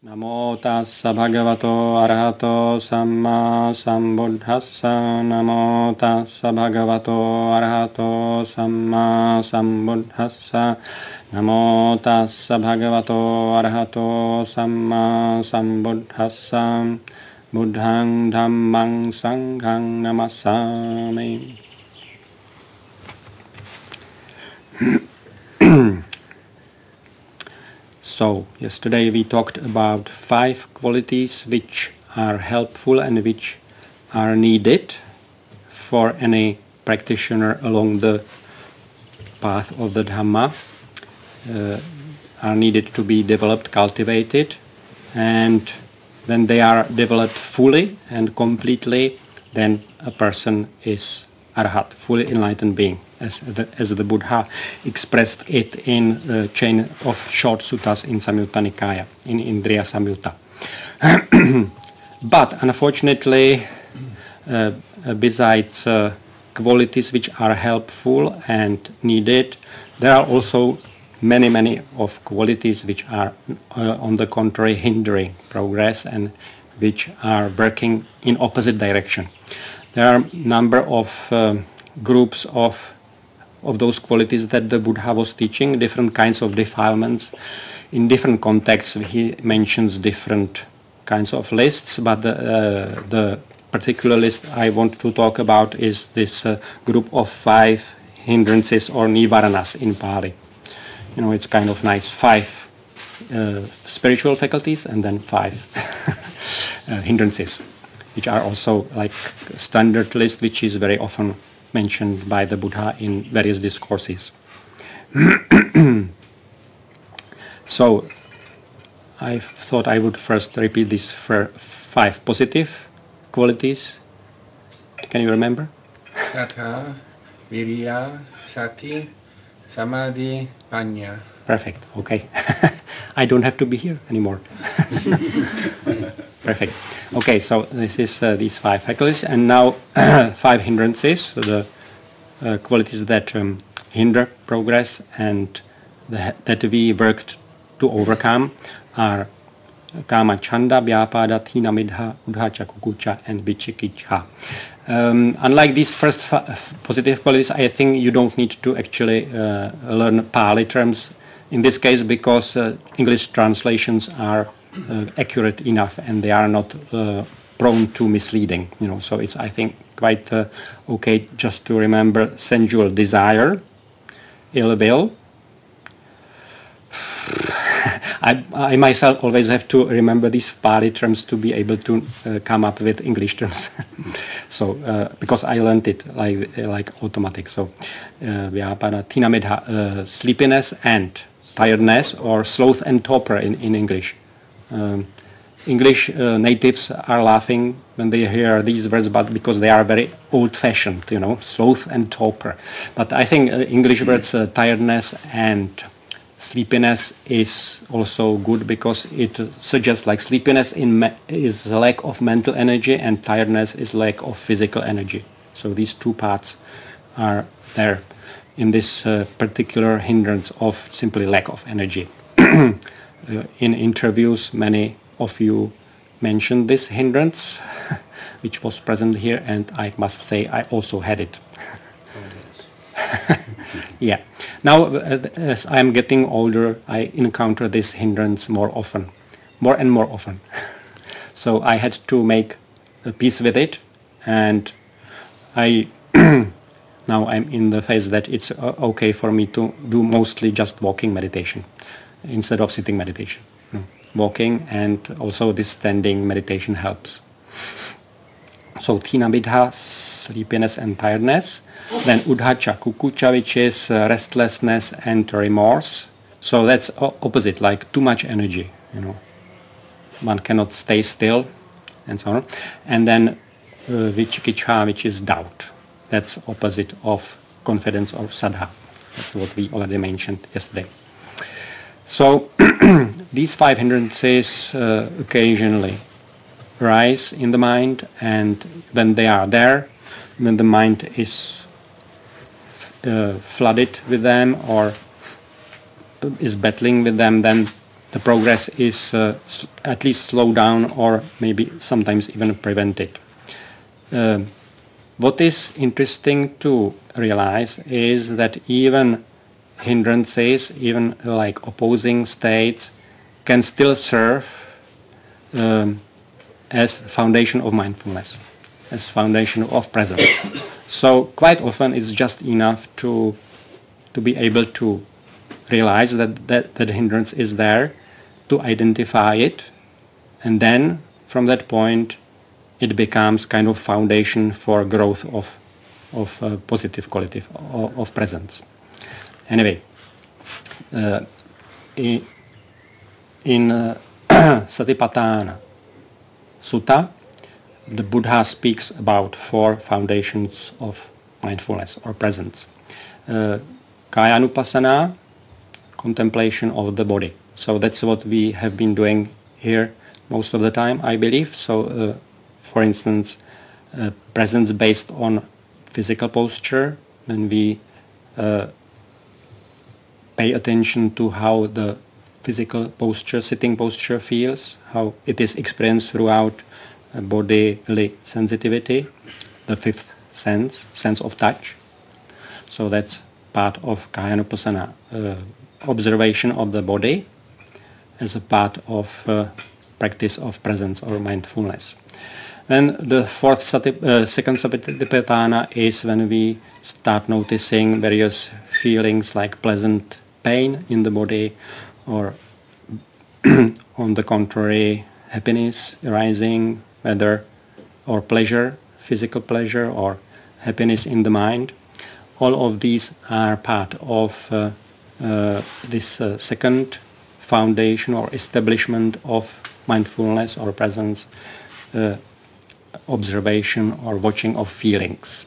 Namo tassa bhagavato arahato samma sambuddhassa. Namo tassa bhagavato arahato samma sambuddhassa. Namo tassa bhagavato arahato samma sambuddhassa. Buddhang dhammang sanghang namassami. So, yesterday we talked about 5 qualities which are helpful and which are needed for any practitioner along the path of the Dhamma, are needed to be developed, cultivated, and when they are developed fully and completely, then a person is Arhat, fully enlightened being, as the Buddha expressed it in the chain of short suttas in Samyutta Nikaya, in Indriya Samyutta. But unfortunately, besides qualities which are helpful and needed, there are also many of qualities which are on the contrary hindering progress and which are working in opposite direction. There are a number of groups of those qualities that the Buddha was teaching, different kinds of defilements. In different contexts he mentions different kinds of lists, but the particular list I want to talk about is this group of 5 hindrances or nivaranas in Pali. You know, it's kind of nice, 5 spiritual faculties and then 5 hindrances, which are also like standard list, which is very often mentioned by the Buddha in various discourses. So I thought I would first repeat these 5 positive qualities. Can you remember? Sattva, Viriya, Sati, Samadhi, Panya. Perfect, okay. I don't have to be here anymore. Perfect. Okay, so this is these 5 faculties, and now 5 hindrances, so the qualities that hinder progress and that we worked to overcome are kama, chanda, vyapada, thina, midha, udhacha, kukucha, and vichikicha. Unlike these first positive qualities, I think you don't need to actually learn Pali terms in this case, because English translations are accurate enough and they are not prone to misleading. You know, so it's, I think, quite okay just to remember sensual desire, ill will. I myself always have to remember these Pali terms to be able to come up with English terms. So because I learned it like automatic. So vyapada, thina, midha, sleepiness and tiredness, or sloth and torpor in English. English natives are laughing when they hear these words, but because they are very old-fashioned, you know, sloth and torpor. But I think English words tiredness and sleepiness is also good, because it suggests like sleepiness is lack of mental energy and tiredness is lack of physical energy. So these 2 parts are there in this particular hindrance of simply lack of energy. In interviews, many of you mentioned this hindrance, which was present here, and I must say I also had it. Yeah. Now, as I am getting older, I encounter this hindrance more and more often. So I had to make a peace with it, and now I'm in the phase that it's okay for me to do mostly just walking meditation instead of sitting meditation. Walking and also this standing meditation helps. So thina, midha, sleepiness and tiredness. Then udhacha, kukucha, which is restlessness and remorse. So that's opposite, like too much energy, you know. One cannot stay still and so on. And then vichikicha, which is doubt. That's opposite of confidence or saddha. That's what we already mentioned yesterday. So these 5 hindrances occasionally rise in the mind, and when they are there, when the mind is flooded with them or is battling with them, then the progress is at least slowed down or maybe sometimes even prevented. What is interesting to realize is that even hindrances, even like opposing states, can still serve as foundation of mindfulness, as foundation of presence. So quite often it's just enough to be able to realize that hindrance is there, to identify it, and then from that point it becomes kind of foundation for growth of positive quality of presence. Anyway, in Satipatthana Sutta, the Buddha speaks about 4 foundations of mindfulness or presence. Kayanupassana, contemplation of the body. So that's what we have been doing here most of the time, I believe. So, for instance, presence based on physical posture, when we pay attention to how the physical posture, sitting posture feels, how it is experienced throughout bodily sensitivity, the 5th sense of touch. So that's part of Kayanupassana, observation of the body as a part of practice of presence or mindfulness. Then the second Satipatthana is when we start noticing various feelings like pleasant pain in the body, or on the contrary, happiness arising, whether or pleasure, physical pleasure, or happiness in the mind. All of these are part of this second foundation or establishment of mindfulness or presence, observation or watching of feelings.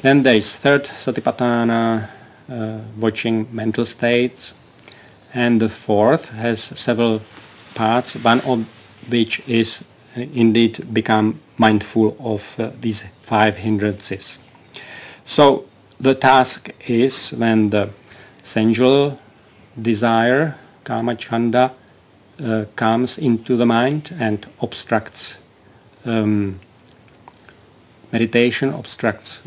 Then there is third Satipatthana, watching mental states, and the fourth has several parts, one of which is indeed become mindful of these 5 hindrances. So the task is when the sensual desire, kama chanda, comes into the mind and obstructs meditation, obstructs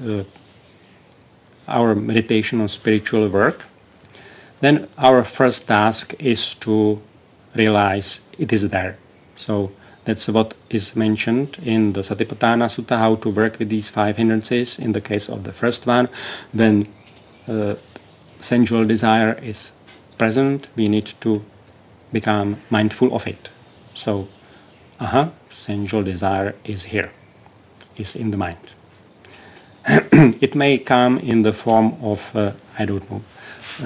our meditation on spiritual work, then our first task is to realize it is there. So that's what is mentioned in the Satipatthana Sutta, how to work with these 5 hindrances. In the case of the first one, when sensual desire is present, we need to become mindful of it. So, sensual desire is here, is in the mind. It may come in the form of, I don't know,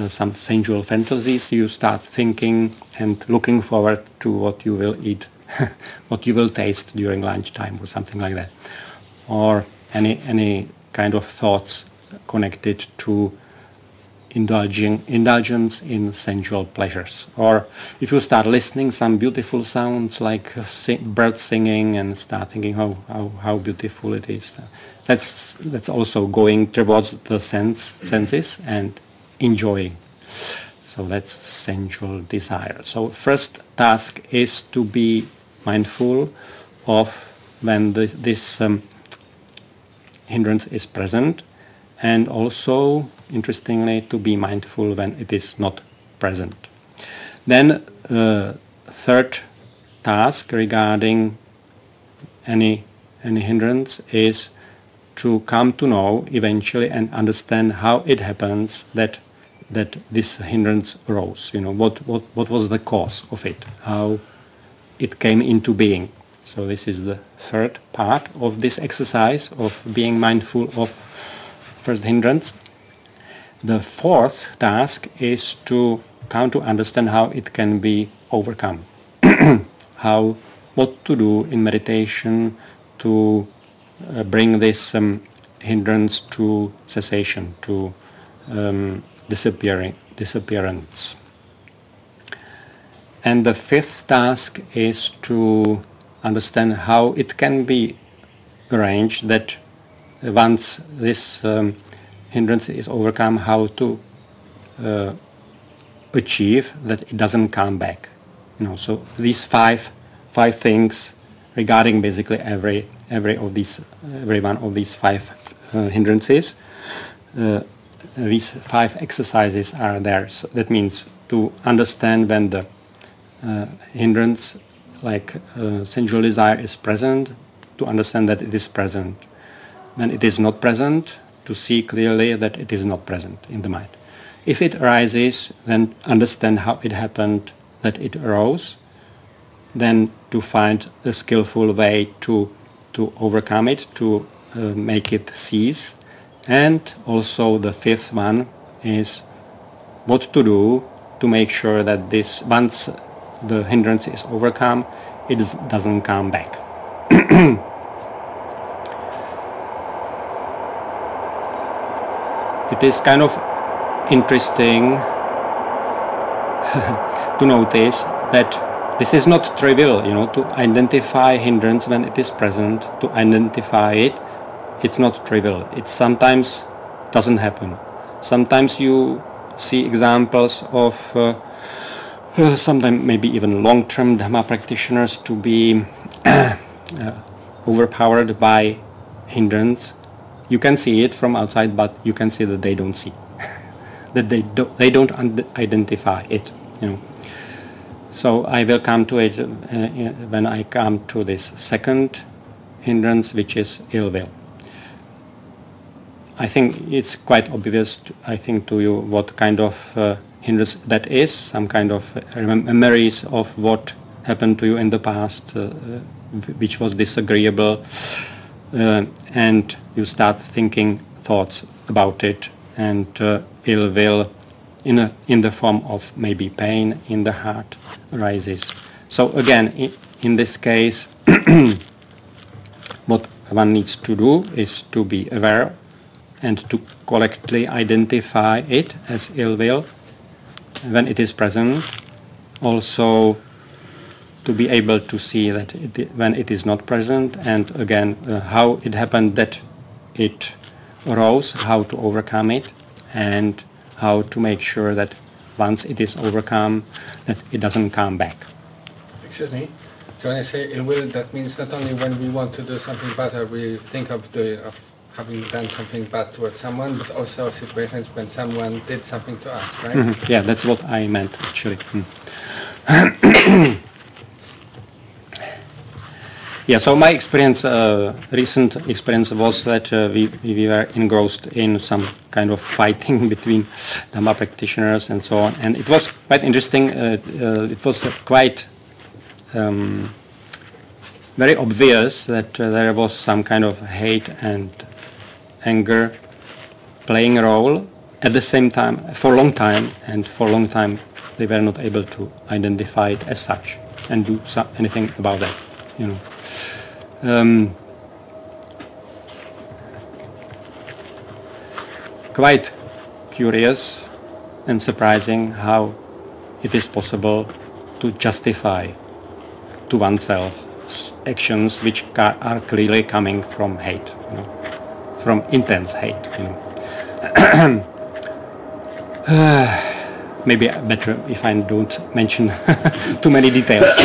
some sensual fantasies. You start thinking and looking forward to what you will eat, what you will taste during lunchtime or something like that. Or any kind of thoughts connected to indulgence in sensual pleasures. Or if you start listening some beautiful sounds like birds singing and start thinking how beautiful it is, that's also going towards the senses and enjoying. So that's sensual desire. So first task is to be mindful of when this hindrance is present, and also, interestingly, to be mindful when it is not present. Then third task regarding any hindrance is to come to know eventually and understand how it happens that this hindrance arose. You know, what was the cause of it, how it came into being. So this is the third part of this exercise of being mindful of first hindrance. The fourth task is to come to understand how it can be overcome. What to do in meditation to bring this hindrance to cessation, to disappearance. And the fifth task is to understand how it can be arranged that once this hindrance is overcome, how to achieve that it doesn't come back. You know, so these five things regarding basically every one of these five hindrances. These five exercises are there. So that means to understand when the hindrance, like sensual desire, is present, to understand that it is present. When it is not present, to see clearly that it is not present in the mind. If it arises, then understand how it happened that it arose, then to find a skillful way to overcome it, to make it cease. And also the fifth one is what to do to make sure that this, once the hindrance is overcome, it doesn't come back. It is kind of interesting to notice that this is not trivial, you know, to identify hindrance when it is present, to identify it, it's not trivial. It sometimes doesn't happen. Sometimes you see examples of sometimes maybe even long-term Dhamma practitioners to be overpowered by hindrance. You can see it from outside, but you can see that they don't see, that they don't identify it. You know. So I will come to it when I come to this second hindrance, which is ill will. I think it's quite obvious, to you what kind of hindrance that is, some kind of memories of what happened to you in the past, which was disagreeable, and you start thinking thoughts about it, and ill will in the form of maybe pain in the heart arises. So again, in this case, what one needs to do is to be aware and to correctly identify it as ill will when it is present. Also to be able to see that when it is not present, and again how it happened that it arose, how to overcome it, and how to make sure that once it is overcome, that it doesn't come back. Excuse me. So when I say ill will, that means not only when we want to do something bad or we think of having done something bad towards someone, but also situations when someone did something to us, right? Mm-hmm. Yeah, that's what I meant actually. Yeah, so my experience, recent experience was that we were engrossed in some kind of fighting between Dhamma practitioners and so on, and it was quite interesting. It was quite very obvious that there was some kind of hate and anger playing a role at the same time for a long time, and for a long time they were not able to identify it as such and do anything about that, you know. Quite curious and surprising how it is possible to justify to oneself actions which are clearly coming from hate, you know, from intense hate, you know. Maybe better if I don't mention too many details.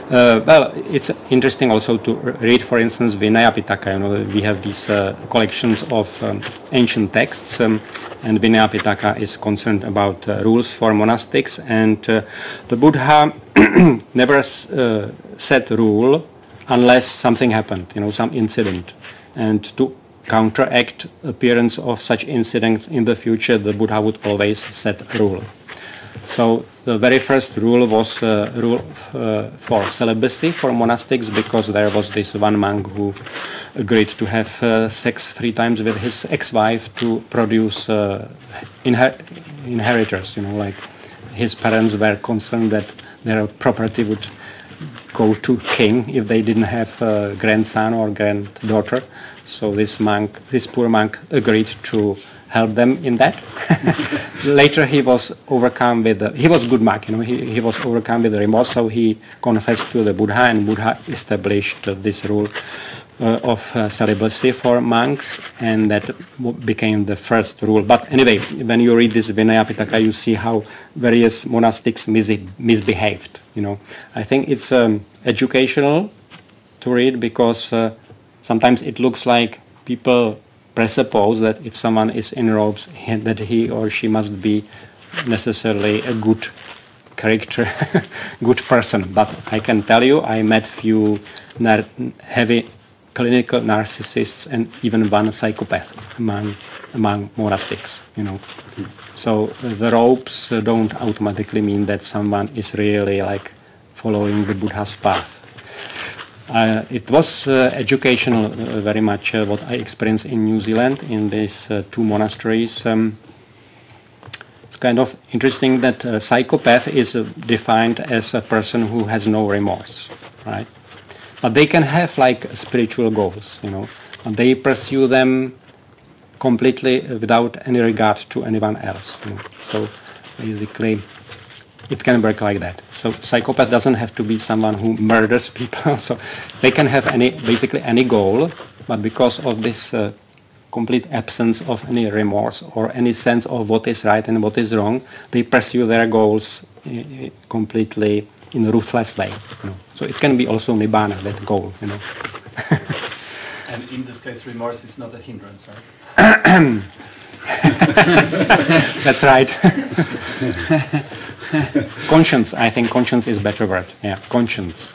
Well, it's interesting also to read, for instance, Vinaya Pitaka. You know, we have these collections of ancient texts, and Vinaya Pitaka is concerned about rules for monastics, and the Buddha never set rule unless something happened, you know, some incident, and to counteract appearance of such incidents in the future, the Buddha would always set a rule. So the very first rule was rule for celibacy for monastics, because there was this one monk who agreed to have sex 3 times with his ex-wife to produce inheritors. You know, like his parents were concerned that their property would go to king if they didn't have a grandson or granddaughter. So this poor monk agreed to help them in that. Later he was overcome with, he was good monk, you know, he was overcome with remorse, so he confessed to the Buddha, and Buddha established this rule of celibacy for monks, and that became the first rule. But anyway, when you read this Vinaya Pitaka, you see how various monastics misbehaved, you know. I think it's educational to read, because sometimes it looks like people presuppose that if someone is in robes, that he or she must be necessarily a good character, good person. But I can tell you, I met few heavy clinical narcissists and even one psychopath among monastics, you know. So the robes don't automatically mean that someone is really like following the Buddha's path. It was educational very much what I experienced in New Zealand in these two monasteries. It's kind of interesting that a psychopath is defined as a person who has no remorse, right? But they can have like spiritual goals, you know, and they pursue them completely without any regard to anyone else, you know? So basically it can work like that. So psychopath doesn't have to be someone who murders people. So they can have basically any goal, but because of this complete absence of any remorse or any sense of what is right and what is wrong, they pursue their goals completely in a ruthless way, you know. So it can be also nibbana, that goal, you know. And in this case, remorse is not a hindrance, right? That's right. Conscience, I think conscience is a better word. Yeah, conscience.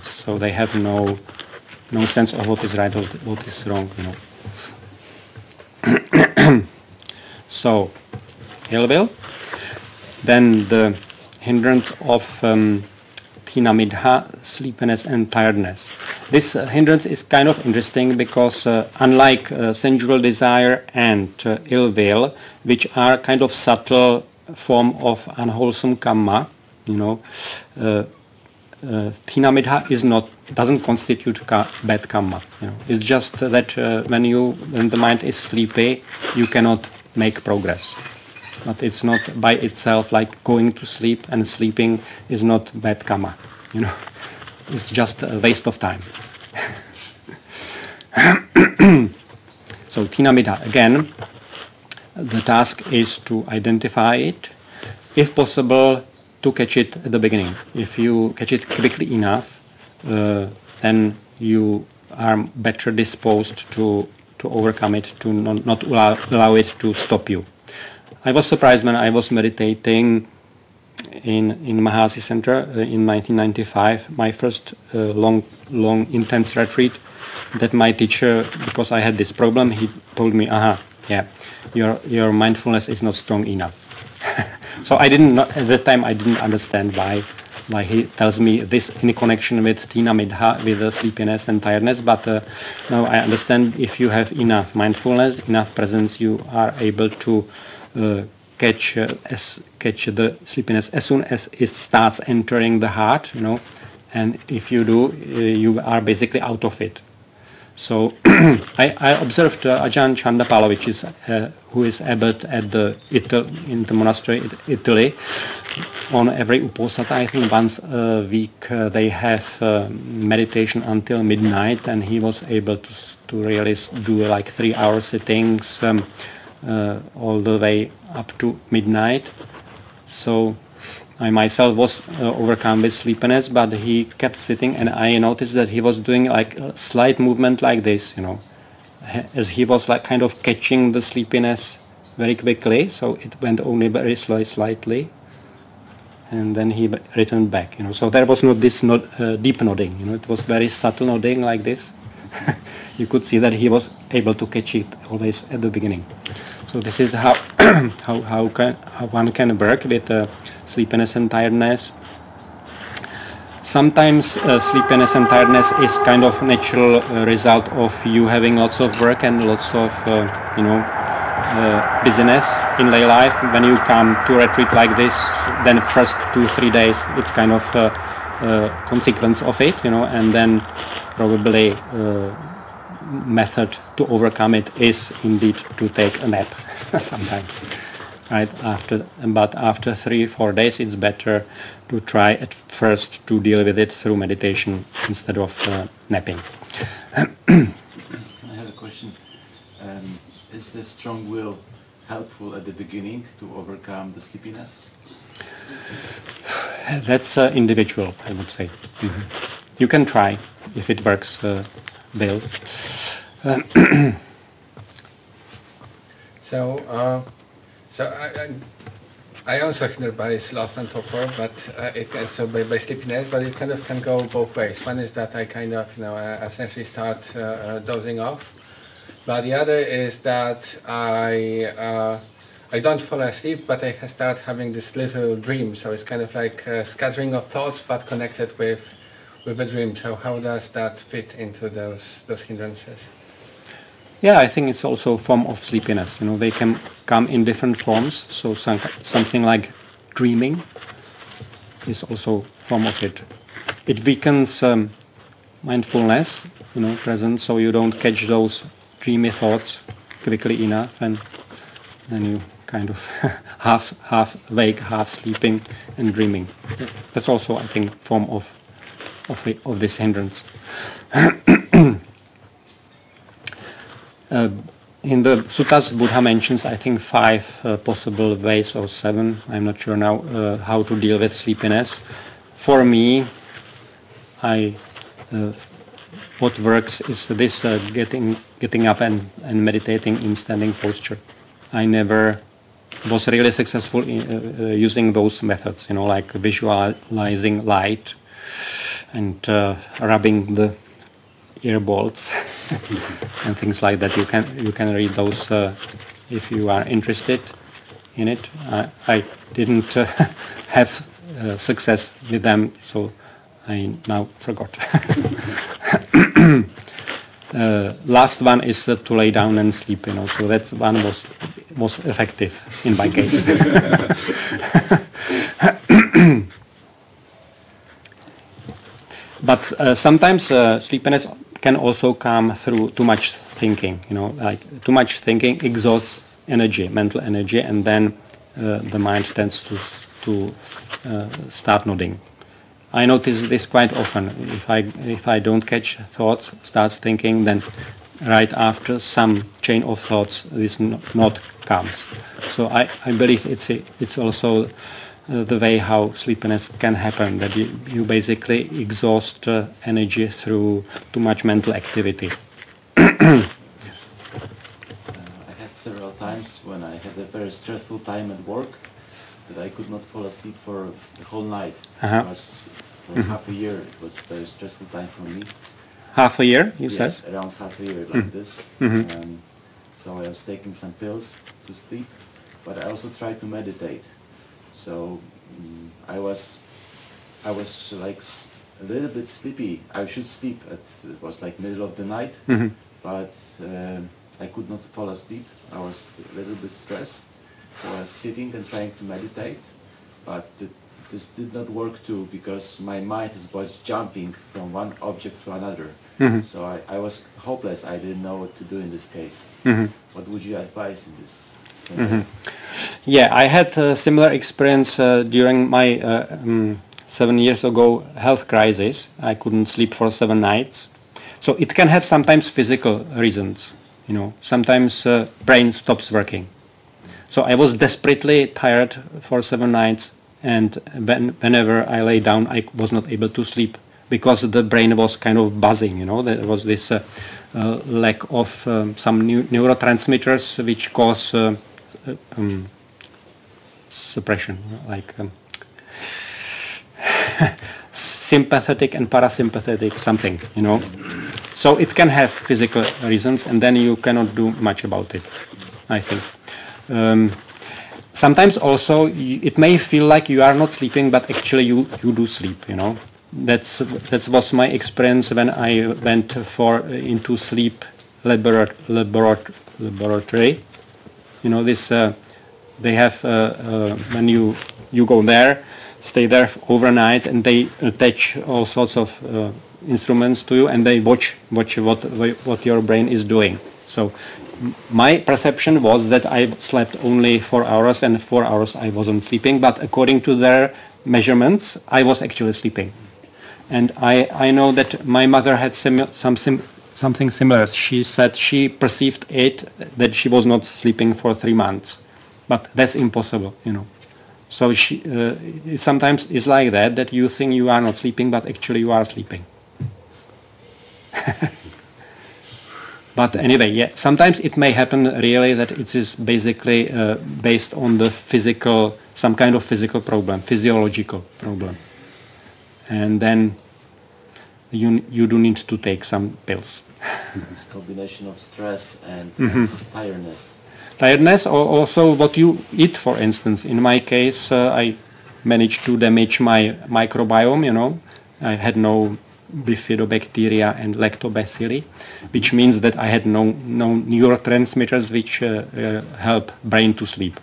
So they have no sense of what is right or what is wrong, you know. So, ill will. Then the hindrance of thina midha, sleepiness and tiredness. This hindrance is kind of interesting because unlike sensual desire and ill will, which are kind of subtle form of unwholesome karma, you know, thina midha doesn't constitute bad karma. You know, it's just that when the mind is sleepy, you cannot make progress. But it's not by itself like going to sleep, and sleeping is not bad karma. You know, it's just a waste of time. So thina midha, again, the task is to identify it, if possible to catch it at the beginning. If you catch it quickly enough, then you are better disposed to overcome it, to not allow it to stop you. I was surprised when I was meditating in Mahasi Center in 1995, my first long intense retreat, that my teacher, because I had this problem, he told me, yeah, your mindfulness is not strong enough. So I didn't know, at that time I didn't understand why he tells me this in connection with thina midha, with sleepiness and tiredness, but now I understand if you have enough mindfulness, enough presence, you are able to catch the sleepiness as soon as it starts entering the heart, you know, and if you do, you are basically out of it. So I observed Ajahn Chandapala, who is abbot at in the monastery in Italy. On every uposatha, I think once a week, they have meditation until midnight, and he was able to really do like 3-hour sittings all the way up to midnight. So I myself was overcome with sleepiness, but he kept sitting, and I noticed that he was doing like a slight movement like this, you know, as he was like kind of catching the sleepiness very quickly. So it went only very slightly, and then he returned back, you know. So there was not this deep nodding, you know. It was very subtle nodding like this. You could see that he was able to catch it always at the beginning. So this is how how one can work with sleepiness and tiredness. Sometimes sleepiness and tiredness is kind of natural result of you having lots of work and lots of busyness in lay life. When you come to a retreat like this, then first 2-3 days it's kind of consequence of it, you know, and then probably method to overcome it is indeed to take a nap. sometimes, right? But after 3-4 days, it's better to try at first to deal with it through meditation instead of napping. I have a question. Is the strong will helpful at the beginning to overcome the sleepiness? That's individual, I would say. You can try if it works, Bill. I also hear by sloth and torpor, but it can, so by sleepiness, but it kind of can go both ways. One is that I kind of essentially start dozing off, but the other is that I don't fall asleep, but I start having this little dream. So it's kind of like a scattering of thoughts, but connected with a dream. So how does that fit into those hindrances? Yeah, I think it's also a form of sleepiness. They can come in different forms. So something like dreaming is also a form of it. It weakens mindfulness, presence, so you don't catch those dreamy thoughts quickly enough, and then you kind of half awake, half sleeping, and dreaming. That's also, I think, form of this hindrance. In the suttas, Buddha mentions, I think, 5 possible ways, or 7, I'm not sure now, how to deal with sleepiness. For me, what works is this getting up and meditating in standing posture. I never was really successful in using those methods, like visualizing light and rubbing the earballs and things like that. You can read those if you are interested in it. I didn't have success with them, so I now forgot. Last one is to lay down and sleep. So that one was effective in my case. But sometimes sleepiness can also come through too much thinking. Like too much thinking exhausts energy, mental energy, and then the mind tends to start nodding. I notice this quite often. If I don't catch thoughts, starts thinking, then right after some chain of thoughts, this nod comes. So I believe it's also the way how sleepiness can happen, that you basically exhaust energy through too much mental activity. I had several times when I had a very stressful time at work that I could not fall asleep for the whole night. It was for half a year. It was a very stressful time for me. Half a year, you said? Yes, around half a year, like this. So I was taking some pills to sleep, but I also tried to meditate. So I was like a little bit sleepy. I should sleep it was like middle of the night, but I could not fall asleep. I was a little bit stressed, so I was sitting and trying to meditate, but this did not work too, because my mind was jumping from one object to another. So I was hopeless. I didn't know what to do in this case. What would you advise in this scenario? Yeah, I had a similar experience during my 7 years ago health crisis. I couldn't sleep for 7 nights. So it can have sometimes physical reasons. Sometimes brain stops working. So I was desperately tired for 7 nights, and whenever I lay down, I was not able to sleep because the brain was kind of buzzing. There was this lack of some neurotransmitters which cause suppression, like sympathetic and parasympathetic something, So it can have physical reasons, and then you cannot do much about it, I think. Sometimes also it may feel like you are not sleeping, but actually you do sleep, That was my experience when I went into sleep laboratory. This they have when you go there, stay there overnight, and they attach all sorts of instruments to you, and they watch what your brain is doing. So my perception was that I slept only 4 hours and 4 hours I wasn't sleeping, but according to their measurements, I was actually sleeping. And I know that my mother had something similar. She said she perceived that she was not sleeping for 3 months, but that's impossible, you know. So it sometimes is like that you think you are not sleeping, but actually you are sleeping. But anyway, yeah, sometimes it may happen really that it is basically based on the some kind of physical problem, physiological problem. And then you do need to take some pills. This combination of stress and tiredness. Tiredness, or also what you eat, for instance. In my case, I managed to damage my microbiome, you know. I had no bifidobacteria and lactobacilli, which means that I had no neurotransmitters which help brain to sleep.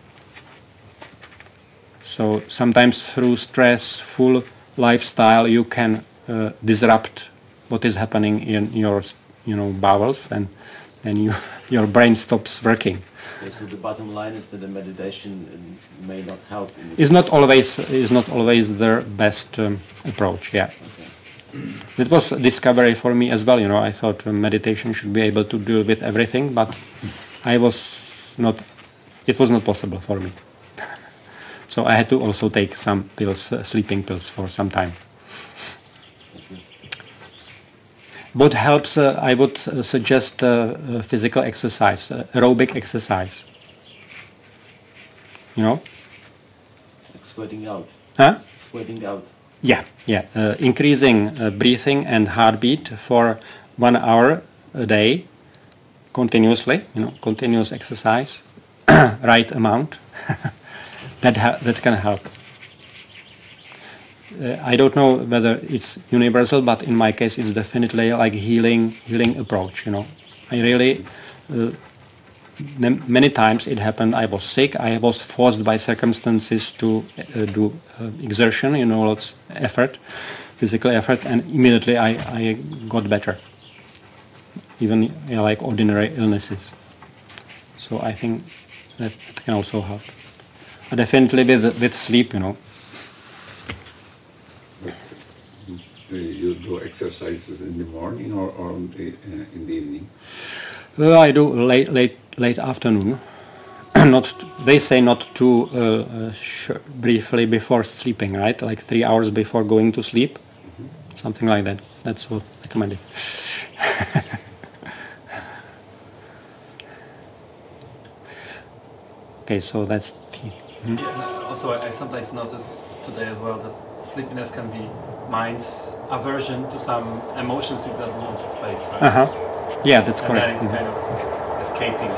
So sometimes through stressful lifestyle you can disrupt what is happening in your bowels, and then your brain stops working. Okay, so the bottom line is that the meditation may not help. Is not always the best approach. Yeah. Okay. It was a discovery for me as well. You know, I thought meditation should be able to deal with everything, but it was not possible for me. So I had to also take some pills, sleeping pills, for some time. What helps, I would suggest physical exercise, aerobic exercise. You know? Like sweating out. Huh? Sweating out. Yeah, yeah. Increasing breathing and heartbeat for 1 hour a day, continuously. You know, continuous exercise, right amount. That can help. I don't know whether it's universal, but in my case it's definitely like healing approach, you know. I really, many times it happened, I was sick, I was forced by circumstances to do exertion, you know, lots of effort, physical effort, and immediately I got better, even like ordinary illnesses. So I think that can also help. Definitely with sleep, you know. You do exercises in the morning or in the evening? I do late afternoon. They say not to briefly before sleeping, right? Like 3 hours before going to sleep, something like that. That's what recommended. Okay, so that's. Yeah, also, I sometimes notice today as well that sleepiness can be mind's aversion to some emotions it doesn't want to face, right? Yeah, that's correct. And then it's kind of escaping.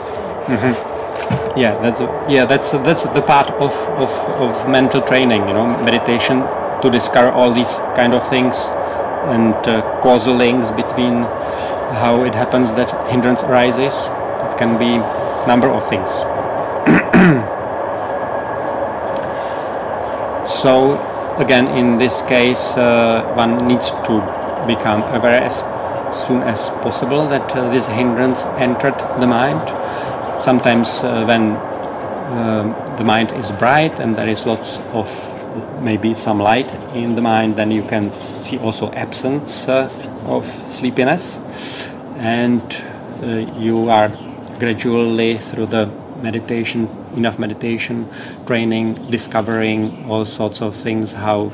Yeah, that's the part of mental training, you know, meditation, to discover all these kind of things and causal links between how it happens that hindrance arises. It can be a number of things. So again, in this case, one needs to become aware as soon as possible that this hindrance entered the mind. Sometimes when the mind is bright and there is lots of maybe some light in the mind, then you can see also absence of sleepiness, and you are gradually through the enough meditation training, discovering all sorts of things, how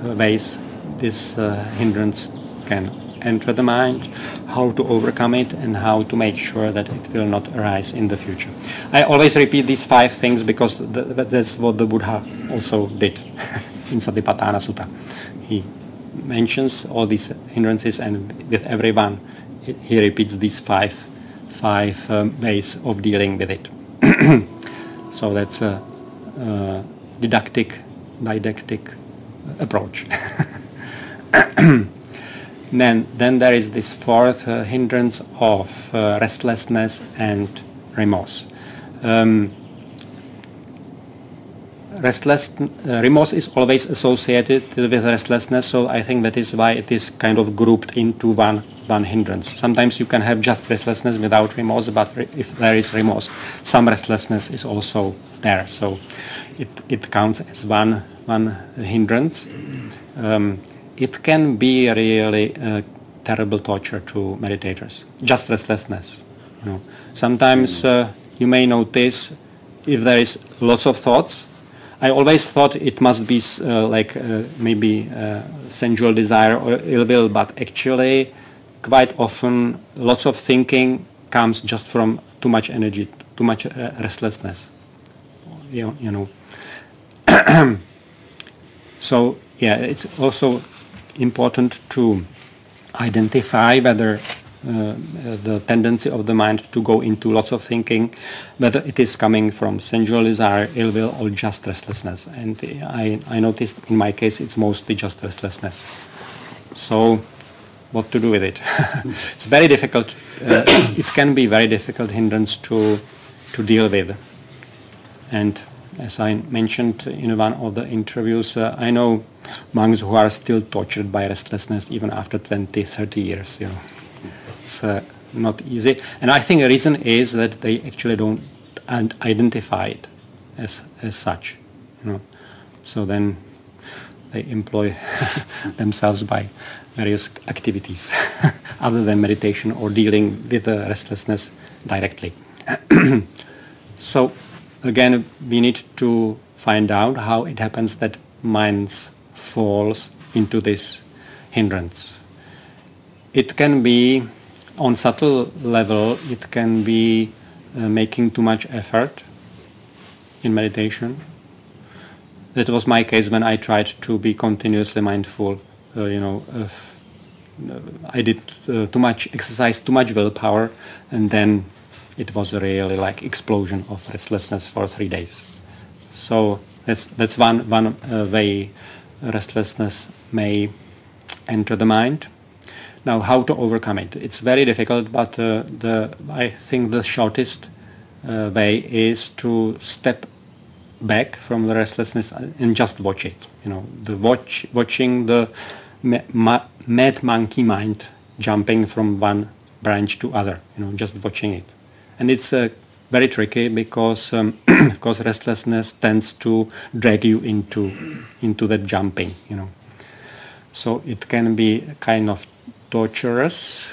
ways this hindrance can enter the mind, how to overcome it, and how to make sure that it will not arise in the future. I always repeat these 5 things because that's what the Buddha also did in Satipatthana Sutta. He mentions all these hindrances, and with every one he repeats these five ways of dealing with it. So that's a didactic approach. Then there is this 4th hindrance of restlessness and remorse. Remorse is always associated with restlessness, so I think that is why it is kind of grouped into one one hindrance. Sometimes you can have just restlessness without remorse, but if there is remorse, some restlessness is also there. So it counts as one hindrance. It can be really terrible torture to meditators. Just restlessness. You know, sometimes you may notice if there is lots of thoughts. I always thought it must be maybe sensual desire or ill will, but actually quite often lots of thinking comes just from too much energy, too much restlessness. You know. So yeah, it's also important to identify whether the tendency of the mind to go into lots of thinking, whether it is coming from sensual desire, ill will, or just restlessness. And I noticed in my case it's mostly just restlessness. So what to do with it? It's very difficult. It can be very difficult hindrance to deal with. And as I mentioned in one of the interviews, I know monks who are still tortured by restlessness even after 20, 30 years. You know. It's not easy, and I think the reason is that they actually don't identify it as such, you know. So then they employ themselves by various activities other than meditation or dealing with the restlessness directly. So again, we need to find out how it happens that mind falls into this hindrance. It can be on subtle level, it can be making too much effort in meditation. That was my case when I tried to be continuously mindful. I did too much exercise, too much willpower, and then it was really like explosion of restlessness for 3 days. So that's one way restlessness may enter the mind. Now, how to overcome it? It's very difficult, but I think the shortest way is to step back from the restlessness and just watch it. You know, watching the mad monkey mind jumping from one branch to other. You know, just watching it, and it's very tricky because because restlessness tends to drag you into that jumping. You know, so it can be kind of torturous,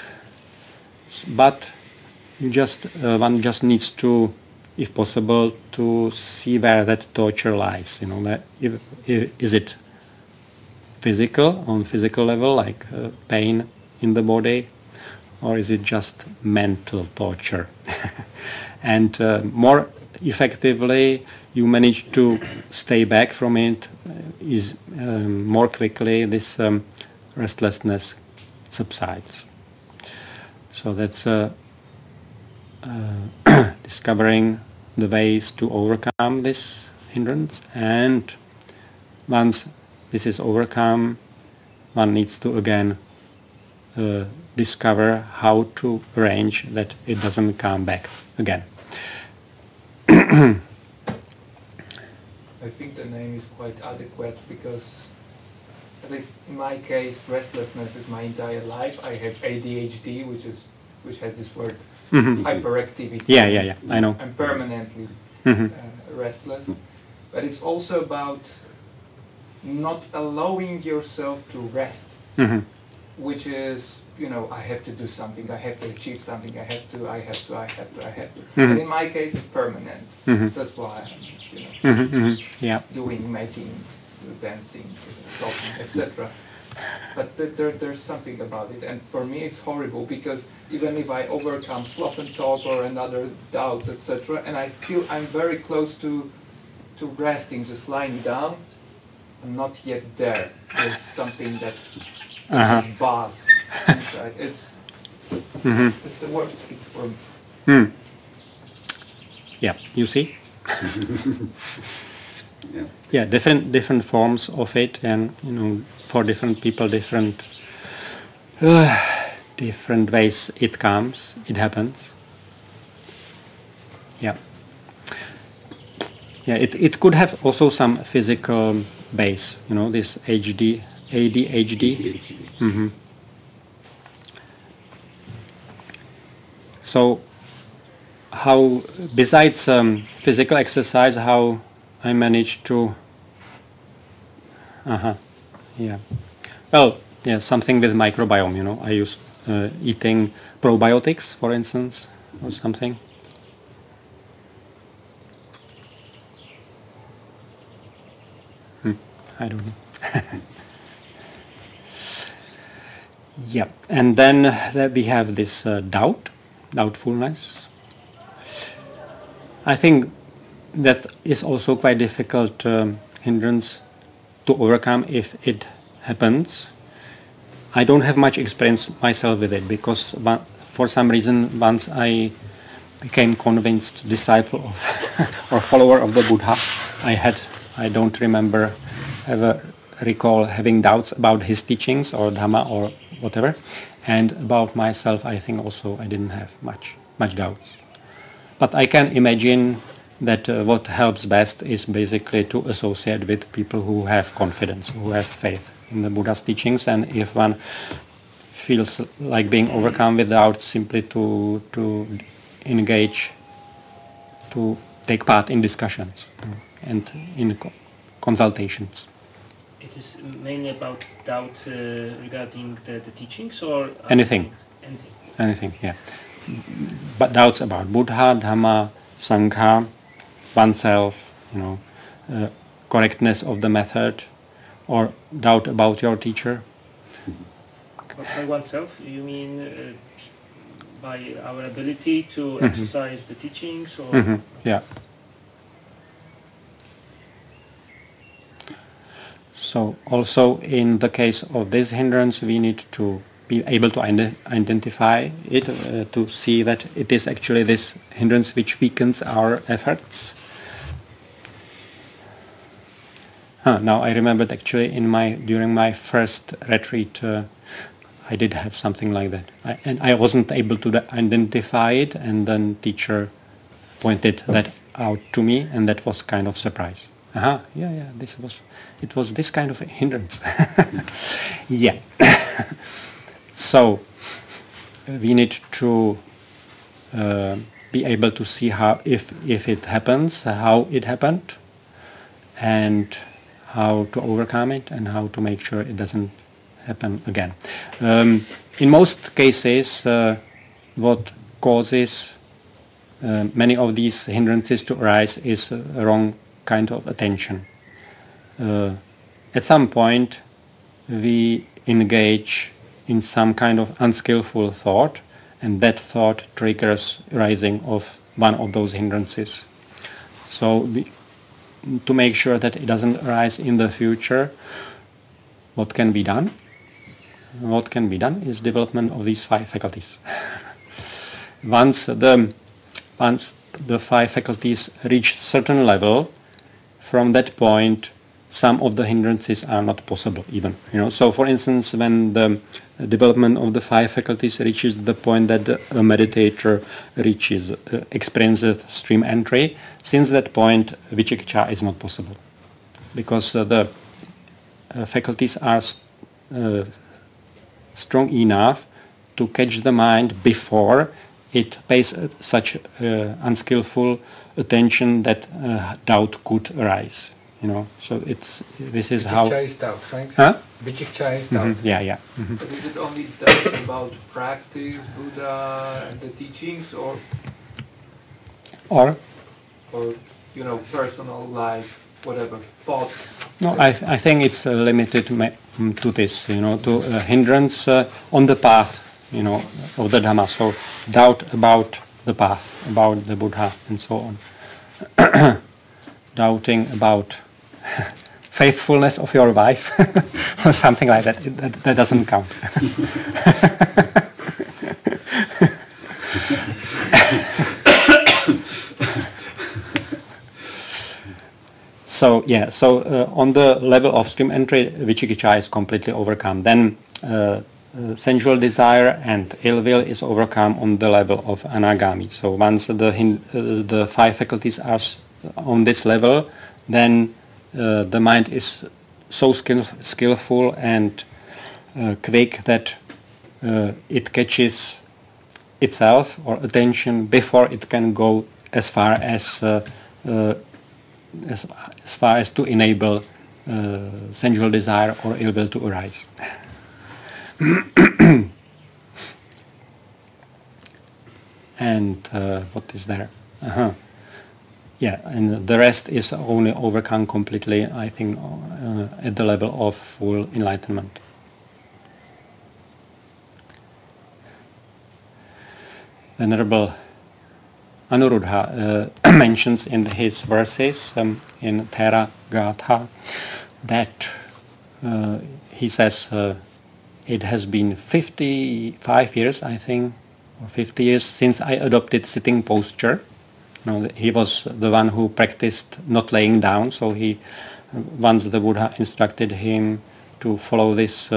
but one just needs to, if possible, to see where that torture lies. You know, is it physical, on physical level, like pain in the body, or is it just mental torture? And more effectively, you manage to stay back from it. Is more quickly this restlessness subsides. So that's discovering the ways to overcome this hindrance, and once this is overcome, one needs to again discover how to arrange that it doesn't come back again. I think the name is quite adequate because, at least in my case, restlessness is my entire life. I have ADHD, which has this word hyperactivity. Yeah. I know. I'm permanently restless, but it's also about not allowing yourself to rest, which is, you know, I have to do something, I have to achieve something, I have to. But in my case, it's permanent. That's why I'm, doing, making, dancing, talking, etc. But there's something about it, and for me it's horrible because even if I overcome sloth and talk or another doubts, etc., and I feel I'm very close to resting, just lying down, I'm not yet there. There's something that this buzz inside. It's the word for me. Yeah, you see. Yeah, different forms of it, and you know, for different people, different ways it comes, it happens. Yeah. It could have also some physical base, you know, this ADHD. So how, besides physical exercise, how I managed to, yeah, well, yeah, something with microbiome, you know, I used eating probiotics, for instance, or something. I don't know. Yeah, and then we have this doubtfulness. I think that is also quite difficult hindrance to overcome if it happens. I don't have much experience myself with it because for some reason once I became convinced disciple of or follower of the Buddha, I don't remember ever recall having doubts about his teachings or Dhamma or whatever, and about myself I think also I didn't have much doubts. But I can imagine that what helps best is basically to associate with people who have confidence, who have faith in the Buddha's teachings, and if one feels like being overcome with doubt, simply to engage, to take part in discussions and in consultations. It is mainly about doubt regarding the teachings, or anything? Anything, yeah. But doubts about Buddha, Dhamma, Sangha, oneself, you know, correctness of the method, or doubt about your teacher. By oneself, you mean by our ability to exercise the teachings, or? Yeah. So also in the case of this hindrance, we need to be able to identify it, to see that it is actually this hindrance which weakens our efforts. Now I remembered actually during my first retreat, I did have something like that, and I wasn't able to identify it, and then teacher pointed that out to me, and that was kind of surprise. Yeah, it was this kind of a hindrance. Yeah. So we need to be able to see how, if it happens, how it happened, and how to overcome it, and how to make sure it doesn't happen again. In most cases, what causes many of these hindrances to arise is a wrong kind of attention. At some point, we engage in some kind of unskillful thought, and that thought triggers rising of one of those hindrances. So to make sure that it doesn't arise in the future, what can be done? What can be done is development of these 5 faculties. Once the 5 faculties reach certain level, from that point some of the hindrances are not possible even. You know, so for instance, when the development of the 5 faculties reaches the point that a meditator experiences stream entry, since that point vicikicca is not possible, because the faculties are strong enough to catch the mind before it pays such unskillful attention that doubt could arise. You know, so this is how. Vicikicca is doubt, right? Vicikicca is doubt. Yeah. But is it only doubts about practice, Buddha, and the teachings, or you know, personal life, whatever thoughts? No, I think it's limited to this. You know, to hindrance on the path. You know, of the Dhamma. So doubt about the path, about the Buddha, and so on. Doubting about faithfulness of your wife or something like that. That doesn't count. So yeah, on the level of stream entry, vicikicca is completely overcome. Then sensual desire and ill will is overcome on the level of anagami. So once the 5 faculties are on this level, then the mind is so skillful and quick that it catches itself or attention before it can go as far as to enable sensual desire or ill will to arise. And what is there? Yeah, and the rest is only overcome completely, I think, at the level of full enlightenment. Venerable Anuruddha mentions in his verses in Thera Gatha that he says it has been 55 years, I think, or 50 years since I adopted sitting posture. He was the one who practiced not laying down, so once the Buddha instructed him to follow this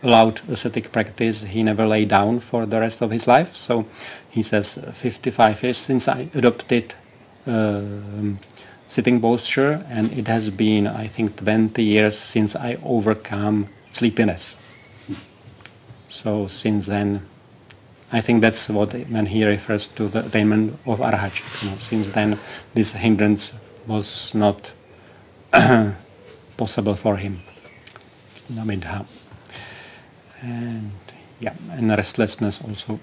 allowed ascetic practice, he never lay down for the rest of his life. So he says 55 years since I adopted sitting posture, and it has been, I think, 20 years since I overcome sleepiness. So since then, I think that's what when he refers to the attainment of arhatship. Since then, this hindrance was not possible for him. And yeah, and restlessness also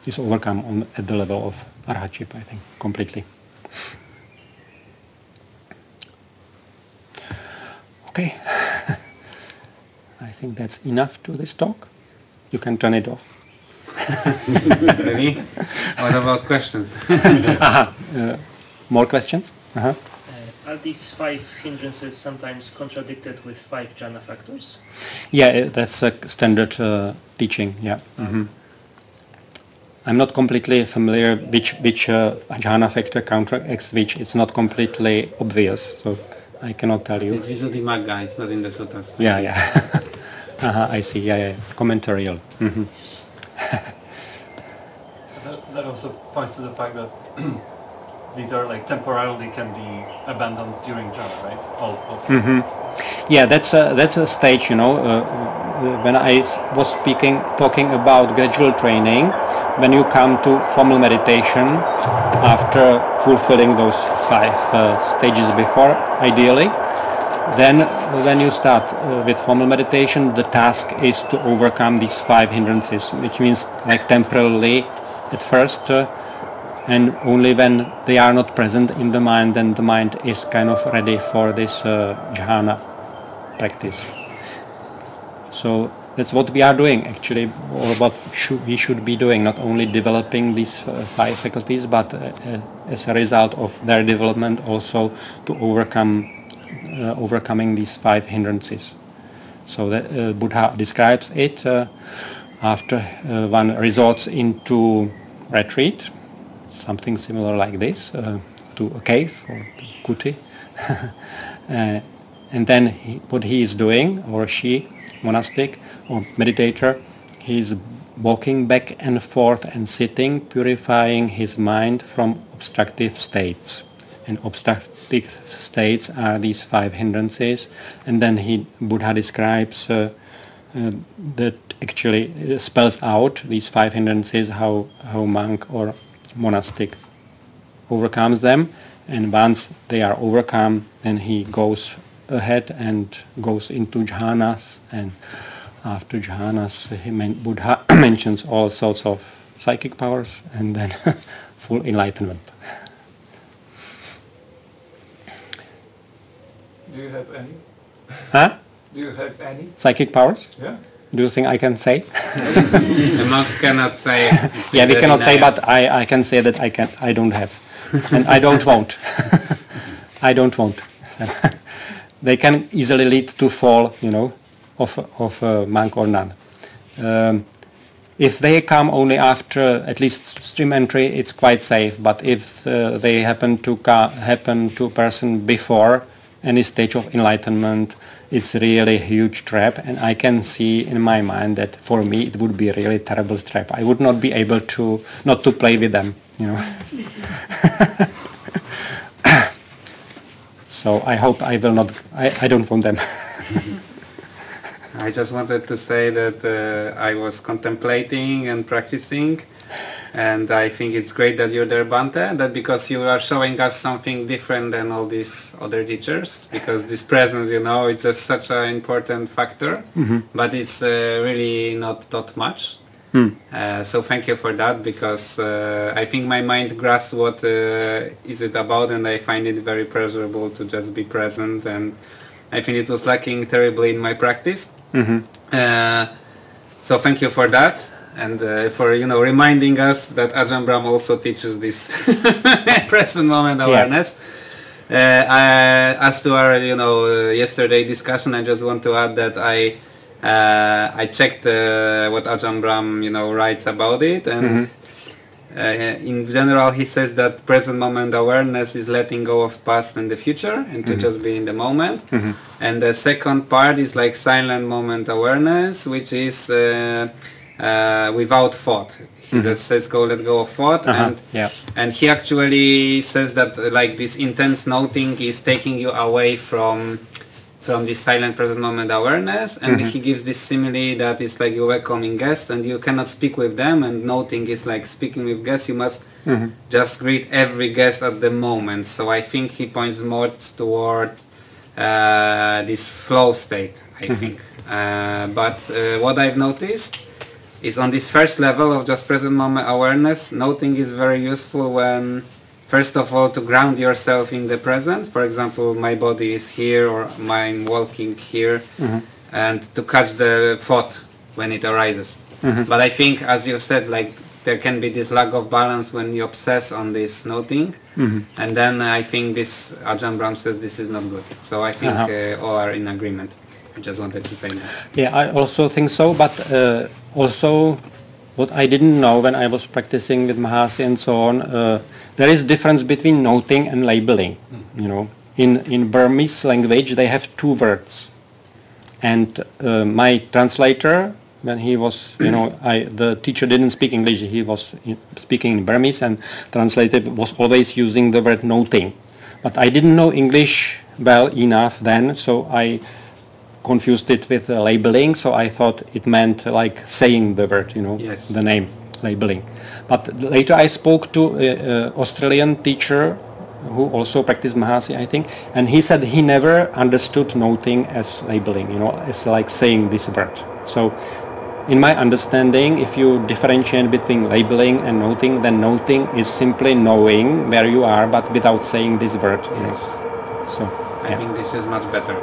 is overcome at the level of arhatship, I think, completely. Okay, I think that's enough to this talk. You can turn it off. Ready? What about questions? More questions? Are these 5 hindrances sometimes contradicted with 5 jhana factors? Yeah, that's a standard teaching. Yeah. I'm not completely familiar which jhana factor counteracts which. It's not completely obvious, so I cannot tell you. It's Visuddhimagga, it's not in the suttas. Yeah, yeah. I see. Yeah. Commentarial. That also points to the fact that these are like temporarily can be abandoned during jhana, right? All Yeah, that's a stage. When I was talking about gradual training, when you come to formal meditation after fulfilling those 5 stages before, ideally. Then when you start with formal meditation, the task is to overcome these 5 hindrances, which means like temporarily at first, and only when they are not present in the mind, then the mind is kind of ready for this jhana practice. So that's what we are doing actually, or what we should be doing, not only developing these 5 faculties, but as a result of their development also to overcoming these 5 hindrances. So that Buddha describes it after one resorts into retreat, something similar like this, to a cave or to kuti. And then what he is doing, or she, monastic or meditator, he is walking back and forth and sitting, purifying his mind from obstructive states. And obstructive states are these 5 hindrances. And then Buddha describes that actually spells out these 5 hindrances, how monk or monastic overcomes them. And once they are overcome, then he goes ahead and goes into jhanas, and after jhanas Buddha mentions all sorts of psychic powers and then full enlightenment. Do you have any? Huh? Do you have any? Psychic powers? Yeah. Do you think I can say? The monks cannot say. Yeah, we cannot say, but I can say that I don't have. And I don't want. I don't want. They can easily lead to fall, of a monk or nun. If they come only after at least stream entry, it's quite safe. But if they happen to a person before any stage of enlightenment, it's really a huge trap. And I can see in my mind that for me it would be a really terrible trap. I would not be able not to play with them, So I hope I will not. I don't want them. I just wanted to say that I was contemplating and practicing, and I think it's great that you're there, Bhante, that because you are showing us something different than all these other teachers, because this presence, you know, it's just such an important factor, but it's really not taught much. So thank you for that, because I think my mind grasps what is it about, and I find it very pleasurable to just be present, and I think it was lacking terribly in my practice. So thank you for that, and for reminding us that Ajahn Brahm also teaches this present moment awareness. As to our yesterday discussion, I just want to add that I checked what Ajahn Brahm writes about it, and in general he says that present moment awareness is letting go of past and the future and to just be in the moment. And the second part is like silent moment awareness, which is without thought. He just says let go of thought, and he actually says that like this intense noting is taking you away from this silent present moment awareness, and he gives this simile that it's like you're welcoming guests and you cannot speak with them, and noting is like speaking with guests. You must just greet every guest at the moment. So I think he points more toward this flow state, I think. But what I've noticed is on this first level of just present moment awareness, noting is very useful when, first of all, to ground yourself in the present. For example, my body is here, or I'm walking here, and to catch the thought when it arises. But I think, as you said, like there can be this lack of balance when you obsess on this noting, and then I think this Ajahn Brahm says this is not good. So I think all are in agreement. I just wanted to say that. Yeah, I also think so, but also what I didn't know when I was practicing with Mahasi and so on, there is difference between noting and labeling. In Burmese language they have two words, and my translator, when he was, the teacher didn't speak English, he was speaking in Burmese, and translator was always using the word noting. But I didn't know English well enough then, so I confused it with labeling, so I thought it meant like saying the word, Yes. the name, labeling. But later I spoke to an Australian teacher who also practiced Mahasi, I think, and he said he never understood noting as labeling, as like saying this word. So in my understanding, if you differentiate between labeling and noting, then noting is simply knowing where you are, but without saying this word. Yes. So I think this is much better.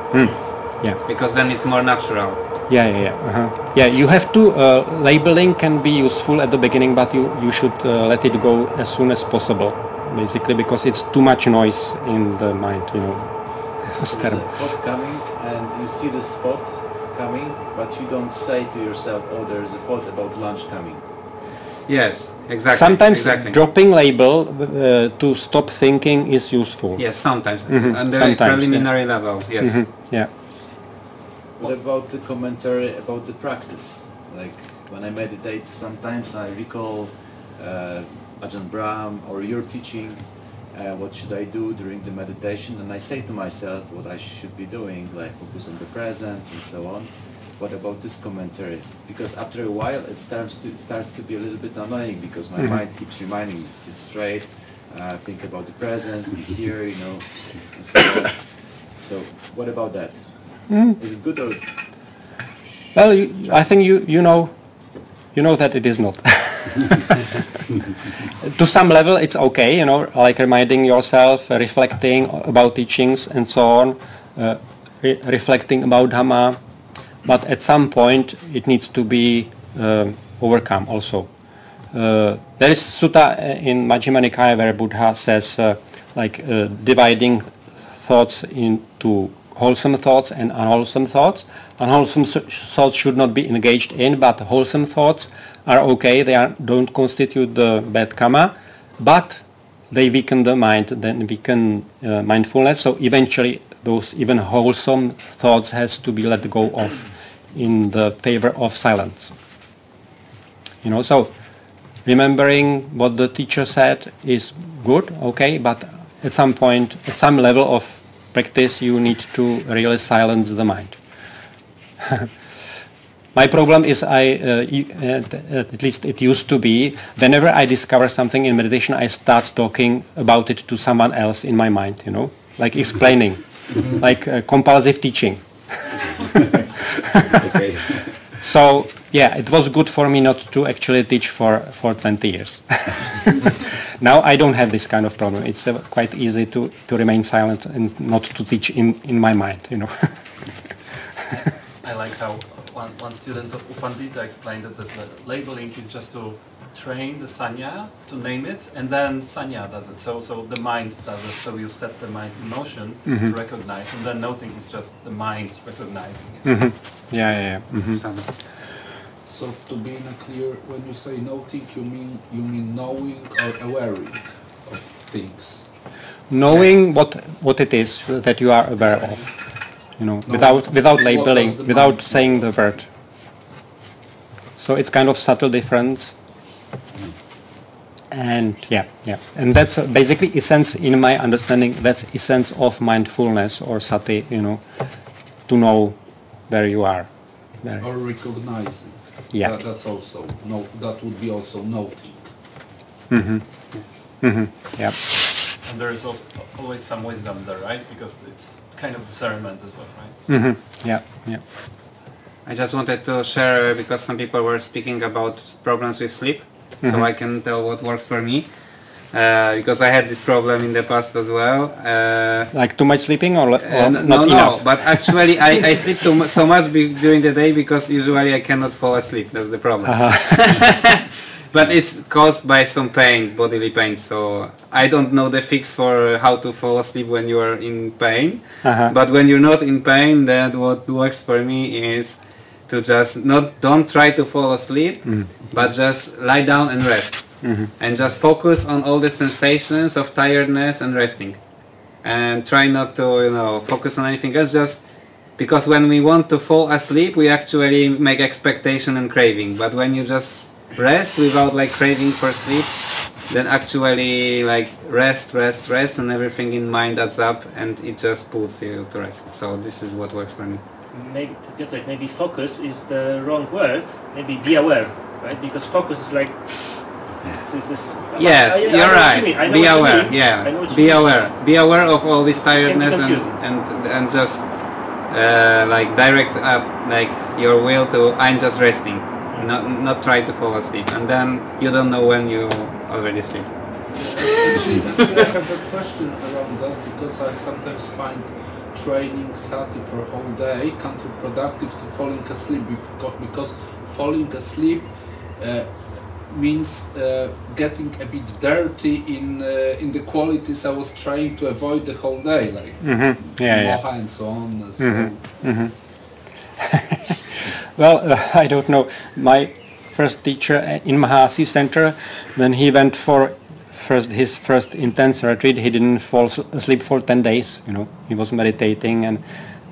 Yeah. Because then it's more natural. Yeah, you have to, labeling can be useful at the beginning, but you should let it go as soon as possible, basically, because it's too much noise in the mind, There's a thought coming, and you see this thought coming, but you don't say to yourself, oh, there's a thought about lunch coming. Yes, exactly. Sometimes dropping label to stop thinking is useful. Yes, sometimes. On the preliminary level, yes. Yeah. What about the commentary about the practice? Like when I meditate, sometimes I recall Ajahn Brahm or your teaching, what should I do during the meditation, and I say to myself what I should be doing, like focus on the present and so on. What about this commentary? Because after a while it starts to be a little bit annoying, because my mind keeps reminding me, sit straight, think about the present, be here, and so on. So what about that? Is it good or? Well, I think you know that it is not. To some level, it's okay, like reminding yourself, reflecting about teachings and so on, reflecting about Dhamma. But at some point, it needs to be overcome also. There is sutta in Majjhima Nikaya where Buddha says, dividing thoughts into wholesome thoughts and unwholesome thoughts. Unwholesome thoughts should not be engaged in, but wholesome thoughts are okay. They don't constitute the bad karma, but they weaken the mind, then weaken mindfulness. So eventually, those even wholesome thoughts has to be let go of in the favor of silence. So remembering what the teacher said is good, okay, but at some point, at some level of practice, you need to really silence the mind. My problem is at least it used to be, whenever I discover something in meditation, I start talking about it to someone else in my mind, you know, like explaining, like compulsive teaching. Okay. So yeah, it was good for me not to actually teach for 20 years. Now I don't have this kind of problem. It's quite easy to remain silent and not to teach in my mind, you know. I like how one student of Upandita explained that the labeling is just to train the sanya, to name it, and then sanya does it. So the mind does it. So you set the mind in motion to recognize, and then noting is just the mind recognizing it. Yeah. So to be clear, when you say noting, you mean knowing or awareing of things. Knowing what it is that you are aware of, you know, without labeling, without saying the word. So it's kind of subtle difference. And yeah, and that's basically essence in my understanding. That's essence of mindfulness or sati, you know, to know where you are. Or recognizing. Yeah. That's also that would be also noting. Yeah. And there is also always some wisdom there, right? Because it's kind of discernment as well, right? Yeah. I just wanted to share, because some people were speaking about problems with sleep, so I can tell what works for me. Because I had this problem in the past as well. Like too much sleeping or not no, enough? But actually I sleep so much during the day because usually I cannot fall asleep. That's the problem. But it's caused by some pains, bodily pains. So I don't know the fix for how to fall asleep when you are in pain. But when you're not in pain, then what works for me is to just don't try to fall asleep, but just lie down and rest. And just focus on all the sensations of tiredness and resting, and try not to, you know, focus on anything else, just because when we want to fall asleep we actually make expectation and craving, but when you just rest without like craving for sleep, then actually like rest and everything in mind adds up and it just puts you to rest. So this is what works for me. Maybe focus is the wrong word. Maybe be aware, right? Because focus is like Yes, you're right. Be aware. Yeah, be aware. Be aware of all this tiredness and just like direct like your will to I'm just resting, not try to fall asleep, and then you don't know when you already sleep. Actually, I have a question around that, because I sometimes find training sati for a whole day counterproductive to falling asleep, because falling asleep means getting a bit dirty in the qualities I was trying to avoid the whole day, like moha and so on. Well, I don't know. My first teacher in Mahasi Center, when he went for his first intense retreat, he didn't fall asleep for 10 days. You know, he was meditating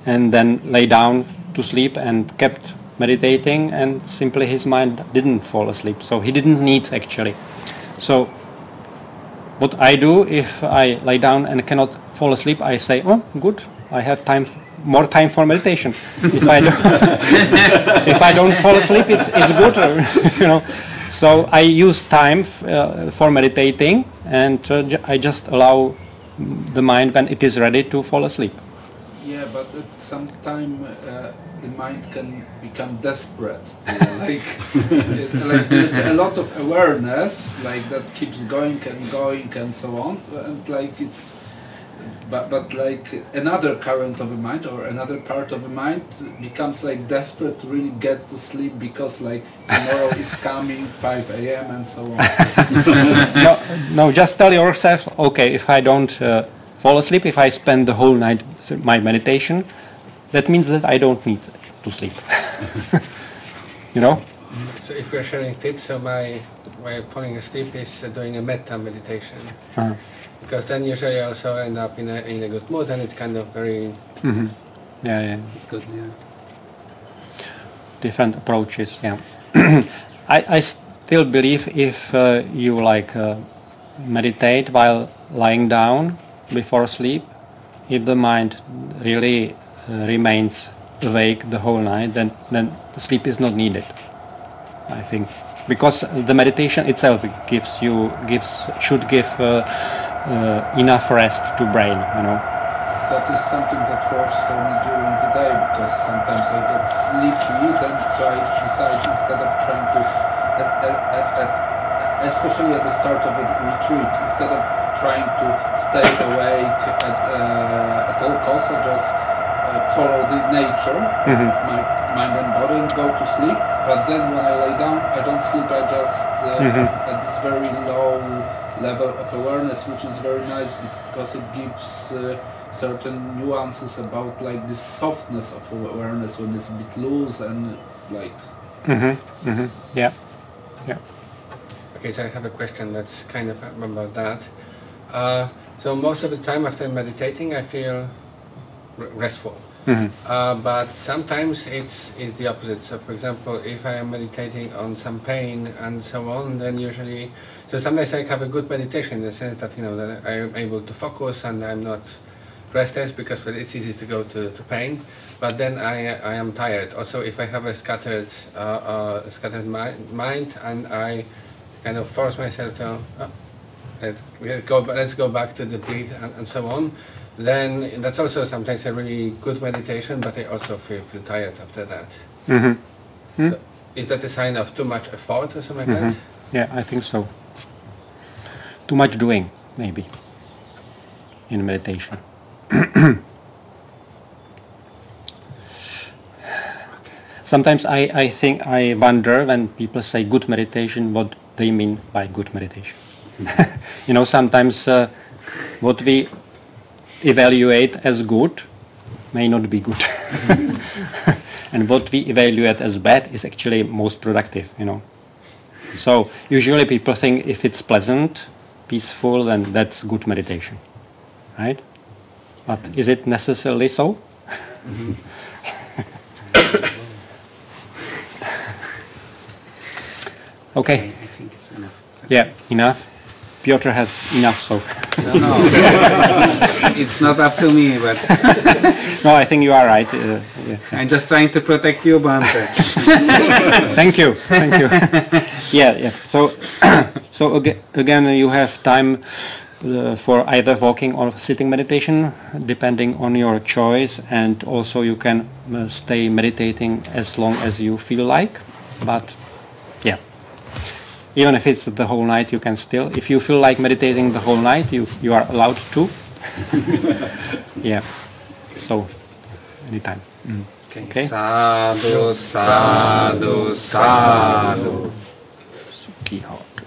and then lay down to sleep and kept meditating, and simply his mind didn't fall asleep, so he didn't need actually. So what I do if I lie down and cannot fall asleep, I say, oh good, I have more time for meditation. If I don't fall asleep, it's good, you know. So I use time for meditating, and I just allow the mind when it is ready to fall asleep. Yeah, but at some time the mind can become desperate. Like there's a lot of awareness, like that keeps going and so on, and like it's, but like another current of a mind or another part of a mind becomes like desperate to really get to sleep, because like tomorrow is coming, 5 a.m. and so on. No, just tell yourself, okay, if I don't fall asleep, if I spend the whole night my meditation, that means that I don't need to sleep. You know? So if we're sharing tips, so my way of falling asleep is doing a metta meditation. Because then usually I also end up in a good mood, and it's kind of very... Yeah. It's good, yeah. Different approaches, yeah. I still believe if you like meditate while lying down before sleep, if the mind really remains awake the whole night, then the sleep is not needed, I think, because the meditation itself should give enough rest to brain, you know. That is something that works for me during the day, because sometimes I get sleepy, then so I decide, instead of trying to, especially at the start of a retreat, instead of trying to stay awake at all costs, I just follow the nature of my mind and body and go to sleep. But then when I lay down, I don't sleep, I just at this very low level of awareness, which is very nice because it gives certain nuances about like the softness of awareness when it's a bit loose and like... Yeah. Okay, so I have a question that's kind of about that. So most of the time after meditating I feel restful. But sometimes it's the opposite. So for example, if I am meditating on some pain and so on, then usually, so sometimes I have a good meditation in the sense that, you know, that I am able to focus and I'm not restless, because it's easy to go to pain, but then I am tired. Also, if I have a scattered mind and I kind of force myself to let's go back to the breath and so on, then that's also sometimes a really good meditation, but I also feel tired after that. So is that a sign of too much effort or something like that? Yeah, I think so. Too much doing, maybe, in meditation. Sometimes I wonder when people say good meditation, what they mean by good meditation. You know, sometimes what we evaluate as good may not be good. And what we evaluate as bad is actually most productive, you know. So usually people think if it's pleasant, peaceful, then that's good meditation, right? But is it necessarily so? Okay. I think it's enough. Yeah, enough. Piotr has enough, so. No. It's not up to me, but No, I think you are right. Yeah. I'm just trying to protect you, Bhante. Thank you. Yeah. So again, you have time for either walking or sitting meditation, depending on your choice, and also you can stay meditating as long as you feel like. But yeah, even if it's the whole night, you can still. If you feel like meditating the whole night, you are allowed to. Yeah. So anytime. Okay. Sadhu, sadhu, sadhu. Sukhi hotu.